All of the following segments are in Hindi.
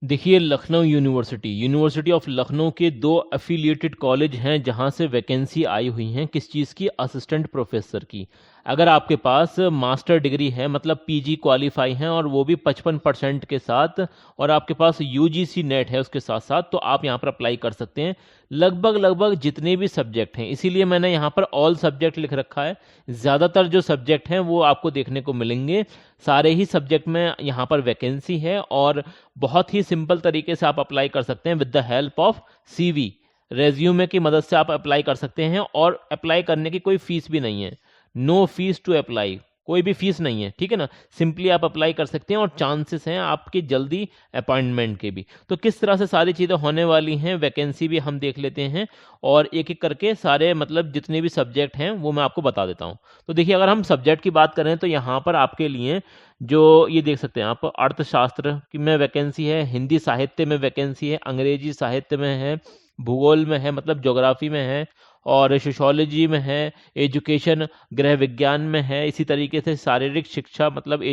देखिए, Lucknow university university of Lucknow के 2 एफिलिएटेड कॉलेज हैं जहां से वैकेंसी आई हुई हैं। किस चीज़ की? असिस्टेंट प्रोफेसर की। अगर आपके पास मास्टर डिग्री है, मतलब पीजी क्वालिफाई हैं, और वो भी 55% के साथ, और आपके पास यूजीसी नेट है उसके साथ साथ, तो आप यहाँ पर अप्लाई कर सकते हैं। लगभग लगभग जितने भी सब्जेक्ट हैं, इसीलिए मैंने यहाँ पर ऑल सब्जेक्ट लिख रखा है। ज़्यादातर जो सब्जेक्ट हैं वो आपको देखने को मिलेंगे। सारे ही सब्जेक्ट में यहाँ पर वैकेंसी है, और बहुत ही सिंपल तरीके से आप अप्लाई कर सकते हैं with the help of CV. Resume की मदद से आप अप्लाई कर सकते हैं, और अप्लाई करने की कोई फीस भी नहीं है। नो फीस टू अप्लाई, कोई भी फीस नहीं है, ठीक है ना। सिंपली आप अप्लाई कर सकते हैं, और चांसेस हैं आपकी जल्दी अपॉइंटमेंट के भी। तो किस तरह से सारी चीज़ें होने वाली हैं, वैकेंसी भी हम देख लेते हैं, और एक एक करके सारे मतलब जितने भी सब्जेक्ट हैं वो मैं आपको बता देता हूँ। तो देखिए, अगर हम सब्जेक्ट की बात करें तो यहाँ पर आपके लिए जो ये देख सकते हैं आप, अर्थशास्त्र की में वैकेंसी है, हिंदी साहित्य में वैकेंसी है, अंग्रेजी साहित्य में है, भूगोल में है मतलब ज्योग्राफी में है, और सोशियोलॉजी में है, एजुकेशन गृह विज्ञान में है, इसी तरीके से शारीरिक शिक्षा मतलब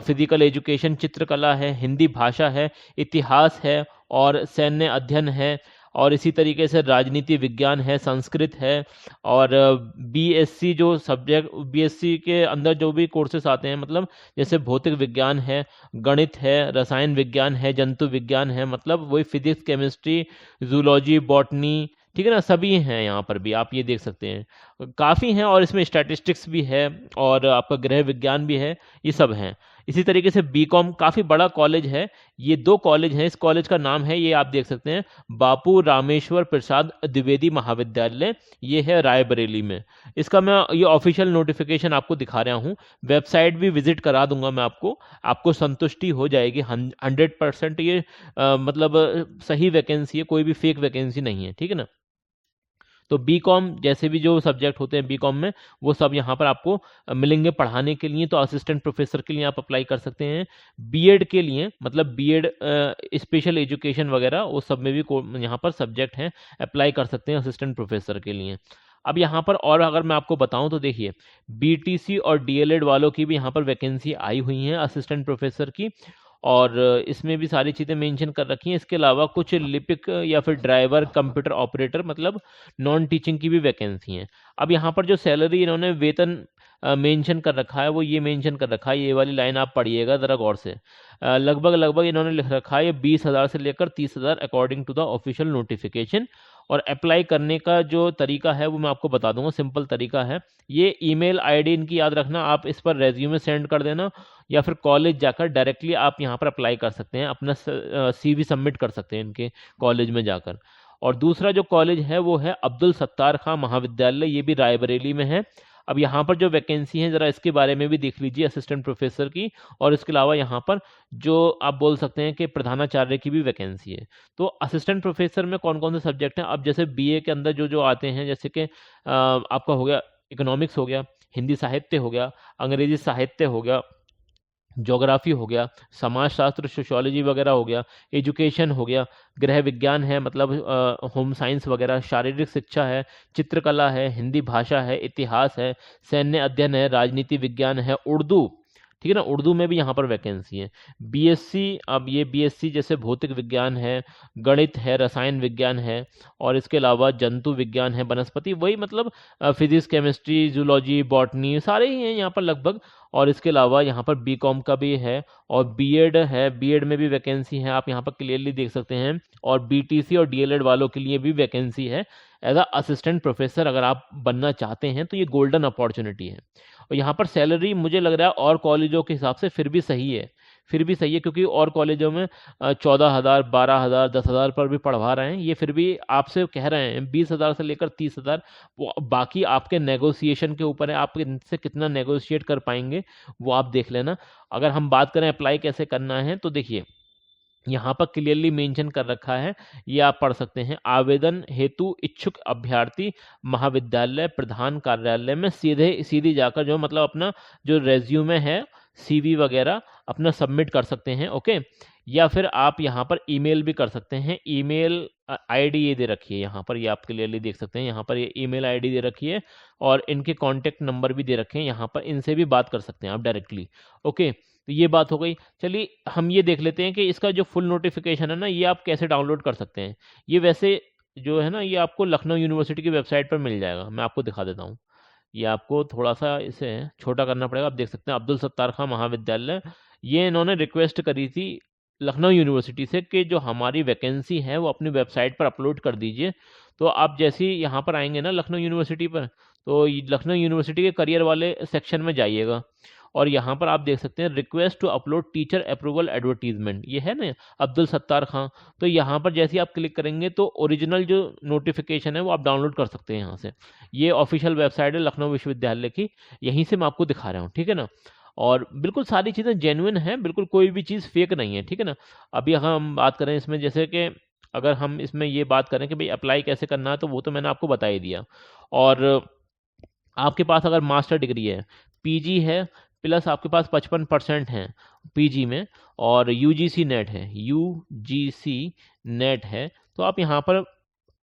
फिजिकल एजुकेशन, चित्रकला है, हिंदी भाषा है, इतिहास है, और सैन्य अध्ययन है, और इसी तरीके से राजनीति विज्ञान है, संस्कृत है, और बीएससी जो सब्जेक्ट, बीएससी के अंदर जो भी कोर्सेस आते हैं, मतलब जैसे भौतिक विज्ञान है, गणित है, रसायन विज्ञान है, जंतु विज्ञान है, मतलब वही फिजिक्स, केमिस्ट्री, जूलॉजी, बॉटनी, ठीक है ना, सभी हैं यहाँ पर भी, आप ये देख सकते हैं काफ़ी हैं। और इसमें स्टैटिस्टिक्स भी है, और आपका गृह विज्ञान भी है, ये सब हैं। इसी तरीके से बीकॉम काफ़ी बड़ा कॉलेज है। ये 2 कॉलेज हैं, इस कॉलेज का नाम है, ये आप देख सकते हैं, बापू रामेश्वर प्रसाद द्विवेदी महाविद्यालय, ये है रायबरेली में। इसका मैं ये ऑफिशियल नोटिफिकेशन आपको दिखा रहा हूँ, वेबसाइट भी विजिट करा दूंगा मैं आपको, आपको संतुष्टि हो जाएगी। 100% ये मतलब सही वैकेंसी है, कोई भी फेक वैकेंसी नहीं है, ठीक है ना। तो बीकॉम जैसे भी जो सब्जेक्ट होते हैं बीकॉम में, वो सब यहाँ पर आपको मिलेंगे पढ़ाने के लिए। तो असिस्टेंट प्रोफेसर के लिए आप अप्लाई कर सकते हैं। बीएड के लिए, मतलब बीएड स्पेशल एजुकेशन वगैरह, वो सब में भी यहाँ पर सब्जेक्ट हैं, अप्लाई कर सकते हैं असिस्टेंट प्रोफेसर के लिए। अब यहाँ पर और अगर मैं आपको बताऊं तो देखिए, बीटीसी और डीएलएड वालों की भी यहाँ पर वैकेंसी आई हुई है असिस्टेंट प्रोफेसर की, और इसमें भी सारी चीज़ें मेंशन कर रखी हैं। इसके अलावा कुछ लिपिक या फिर ड्राइवर, कंप्यूटर ऑपरेटर, मतलब नॉन टीचिंग की भी वैकेंसी हैं। अब यहाँ पर जो सैलरी इन्होंने वेतन मेंशन कर रखा है, वो ये मेंशन कर रखा है, ये वाली लाइन आप पढ़िएगा ज़रा गौर से। लगभग लगभग इन्होंने लिख रखा है, ये 20,000 से लेकर 30,000 according to the official notification. और अप्लाई करने का जो तरीका है वो मैं आपको बता दूंगा, सिंपल तरीका है। ये ईमेल आईडी इनकी याद रखना, आप इस पर रेज्यूमे सेंड कर देना, या फिर कॉलेज जाकर डायरेक्टली आप यहाँ पर अप्लाई कर सकते हैं, अपना सीवी सबमिट कर सकते हैं इनके कॉलेज में जाकर। और दूसरा जो कॉलेज है वो है अब्दुल सत्तार खां महाविद्यालय, ये भी रायबरेली में है। अब यहाँ पर जो वैकेंसी है ज़रा इसके बारे में भी देख लीजिए, असिस्टेंट प्रोफेसर की। और इसके अलावा यहाँ पर जो आप बोल सकते हैं कि प्रधानाचार्य की भी वैकेंसी है। तो असिस्टेंट प्रोफेसर में कौन कौन से सब्जेक्ट हैं, अब जैसे बीए के अंदर जो जो आते हैं, जैसे कि आपका हो गया इकोनॉमिक्स, हो गया हिंदी साहित्य, हो गया अंग्रेजी साहित्य, हो गया ज्योग्राफी, हो गया समाजशास्त्र, सोशियोलॉजी वगैरह, हो गया एजुकेशन, हो गया गृह विज्ञान है, मतलब होम साइंस वगैरह, शारीरिक शिक्षा है, चित्रकला है, हिंदी भाषा है, इतिहास है, सैन्य अध्ययन है, राजनीति विज्ञान है, उर्दू, ठीक है ना, उर्दू में भी यहाँ पर वैकेंसी है। बीएससी, अब ये बीएससी जैसे भौतिक विज्ञान है, गणित है, रसायन विज्ञान है, और इसके अलावा जंतु विज्ञान है, वनस्पति, वही मतलब फिजिक्स, केमिस्ट्री, जूलॉजी, बॉटनी, सारे ही हैं यहाँ पर लगभग। और इसके अलावा यहाँ पर बीकॉम का भी है, और बीएड है, बीएड में भी वैकेंसी है, आप यहाँ पर क्लियरली देख सकते हैं। और बीटीसी और डीएलएड वालों के लिए भी वैकेंसी है एज अ असिस्टेंट प्रोफेसर। अगर आप बनना चाहते हैं तो ये गोल्डन अपॉर्चुनिटी है। और यहाँ पर सैलरी मुझे लग रहा है और कॉलेजों के हिसाब से फिर भी सही है, फिर भी सही है, क्योंकि और कॉलेजों में 14,000, 12,000, 10,000 पर भी पढ़वा रहे हैं, ये फिर भी आपसे कह रहे हैं 20,000 से लेकर 30,000। वो बाकी आपके नेगोशिएशन के ऊपर है, आप इनसे कितना नेगोशिएट कर पाएंगे वो आप देख लेना। अगर हम बात करें अप्लाई कैसे करना है, तो देखिए यहाँ पर क्लियरली मेंशन कर रखा है, ये आप पढ़ सकते हैं। आवेदन हेतु इच्छुक अभ्यर्थी महाविद्यालय प्रधान कार्यालय में सीधी जाकर जो मतलब अपना जो रेज्यूमे है, सीवी वगैरह अपना सबमिट कर सकते हैं, ओके। या फिर आप यहाँ पर ईमेल भी कर सकते हैं। ईमेल आईडी ये दे रखी है यहाँ पर, ये आप क्लियरली देख सकते हैं, यहाँ पर ये ईमेल आईडी दे रखी है, और इनके कॉन्टैक्ट नंबर भी दे रखे हैं यहाँ पर, इनसे भी बात कर सकते हैं आप डायरेक्टली, ओके। तो ये बात हो गई। चलिए हम ये देख लेते हैं कि इसका जो फुल नोटिफिकेशन है ना, ये आप कैसे डाउनलोड कर सकते हैं। ये वैसे जो है ना, ये आपको लखनऊ यूनिवर्सिटी की वेबसाइट पर मिल जाएगा। मैं आपको दिखा देता हूँ। ये आपको थोड़ा सा इसे छोटा करना पड़ेगा। आप देख सकते हैं अब्दुल सत्तार खां महाविद्यालय, ये इन्होंने रिक्वेस्ट करी थी लखनऊ यूनिवर्सिटी से कि जो हमारी वैकेंसी है वो अपनी वेबसाइट पर अपलोड कर दीजिए। तो आप जैसे ही यहाँ पर आएंगे ना लखनऊ यूनिवर्सिटी पर, तो लखनऊ यूनिवर्सिटी के करियर वाले सेक्शन में जाइएगा और यहाँ पर आप देख सकते हैं request to upload teacher approval advertisement, ये है ना अब्दुल सत्तार खां। तो यहाँ पर जैसे ही आप क्लिक करेंगे तो ओरिजिनल जो नोटिफिकेशन है वो आप डाउनलोड कर सकते हैं यहाँ से। ये ऑफिशियल वेबसाइट है लखनऊ विश्वविद्यालय की, यहीं से मैं आपको दिखा रहा हूँ, ठीक है ना। और बिल्कुल सारी चीज़ें जेन्युइन हैं, बिल्कुल कोई भी चीज़ फेक नहीं है, ठीक है ना। अभी अगर हम बात करें इसमें, जैसे कि अगर हम इसमें ये बात करें कि भाई अप्लाई कैसे करना है, तो वो तो मैंने आपको बता ही दिया। और आपके पास अगर मास्टर डिग्री है, पीजी है, प्लस आपके पास 55% है पीजी में, और यूजीसी नेट है, यूजीसी नेट है, तो आप यहाँ पर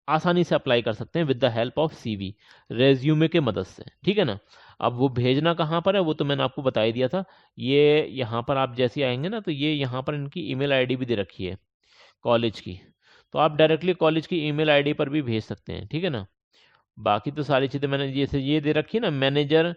आसानी से अप्लाई कर सकते हैं with the help of CV, resume के मदद से, ठीक है ना। अब वो भेजना कहाँ पर है वो तो मैंने आपको बता ही दिया था। ये यहाँ पर आप जैसे आएंगे ना, तो ये यहाँ पर इनकी ईमेल आईडी भी दे रखी है कॉलेज की, तो आप डायरेक्टली कॉलेज की ईमेल आईडी पर भी भेज सकते हैं, ठीक है ना। बाकी तो सारी चीज़ें मैंने जैसे ये दे रखी है ना, मैनेजर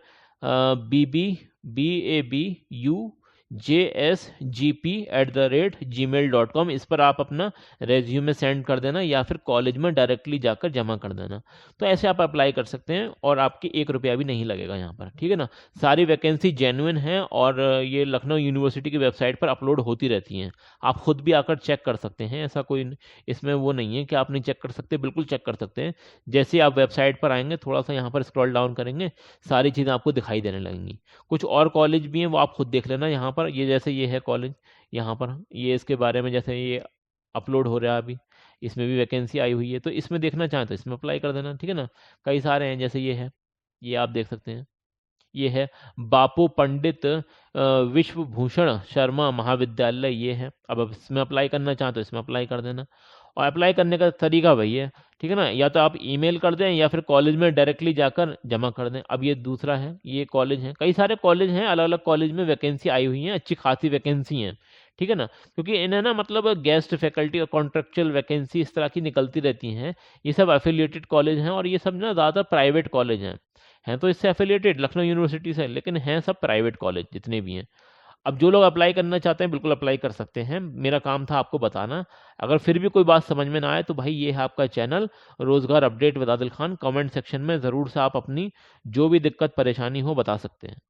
BABUJSGP@gmail.com, इस पर आप अपना रेज्यूमे सेंड कर देना या फिर कॉलेज में डायरेक्टली जाकर जमा कर देना। तो ऐसे आप अप्लाई कर सकते हैं और आपकी 1 रुपया भी नहीं लगेगा यहाँ पर, ठीक है ना। सारी वैकेंसी जेन्युइन है और ये लखनऊ यूनिवर्सिटी की वेबसाइट पर अपलोड होती रहती हैं। आप खुद भी आकर चेक कर सकते हैं, ऐसा कोई इसमें वो नहीं है कि आप नहीं चेक कर सकते, बिल्कुल चेक कर सकते हैं। जैसे आप वेबसाइट पर आएंगे, थोड़ा सा यहाँ पर स्क्रॉल डाउन करेंगे, सारी चीज़ें आपको दिखाई देने लगेंगी। कुछ और कॉलेज भी हैं, वो आप खुद देख लेना। यहाँ पर ये जैसे ये है कॉलेज, यहाँ पर ये इसके बारे में जैसे ये अपलोड हो रहा है अभी, इसमें भी वैकेंसी आई हुई है, तो इसमें देखना चाहें तो इसमें अप्लाई कर देना, ठीक है ना। कई सारे हैं, जैसे ये है, ये आप देख सकते हैं, ये है बापू पंडित विश्वभूषण शर्मा महाविद्यालय, ये है। अब इसमें अप्लाई करना चाहें तो इसमें अप्लाई कर देना। और अप्लाई करने का तरीका वही है, ठीक है ना, या तो आप ईमेल कर दें या फिर कॉलेज में डायरेक्टली जाकर जमा कर दें। अब ये दूसरा है, ये कॉलेज है, कई सारे कॉलेज हैं, अलग अलग कॉलेज में वैकेंसी आई हुई है, अच्छी खासी वैकेंसी हैं, ठीक है ना। क्योंकि इन्हें ना मतलब गेस्ट फैकल्टी और कॉन्ट्रेक्चुअल वैकेंसी इस तरह की निकलती रहती हैं। ये सब एफिलिएटेड कॉलेज हैं और ये सब ना ज़्यादातर प्राइवेट कॉलेज हैं तो इससे एफिलिएटेड लखनऊ यूनिवर्सिटी से, लेकिन हैं सब प्राइवेट कॉलेज जितने भी हैं। अब जो लोग अप्लाई करना चाहते हैं बिल्कुल अप्लाई कर सकते हैं, मेरा काम था आपको बताना। अगर फिर भी कोई बात समझ में ना आए तो भाई ये है आपका चैनल रोजगार update with Adil Khan, comment section में ज़रूर से आप अपनी जो भी दिक्कत परेशानी हो बता सकते हैं।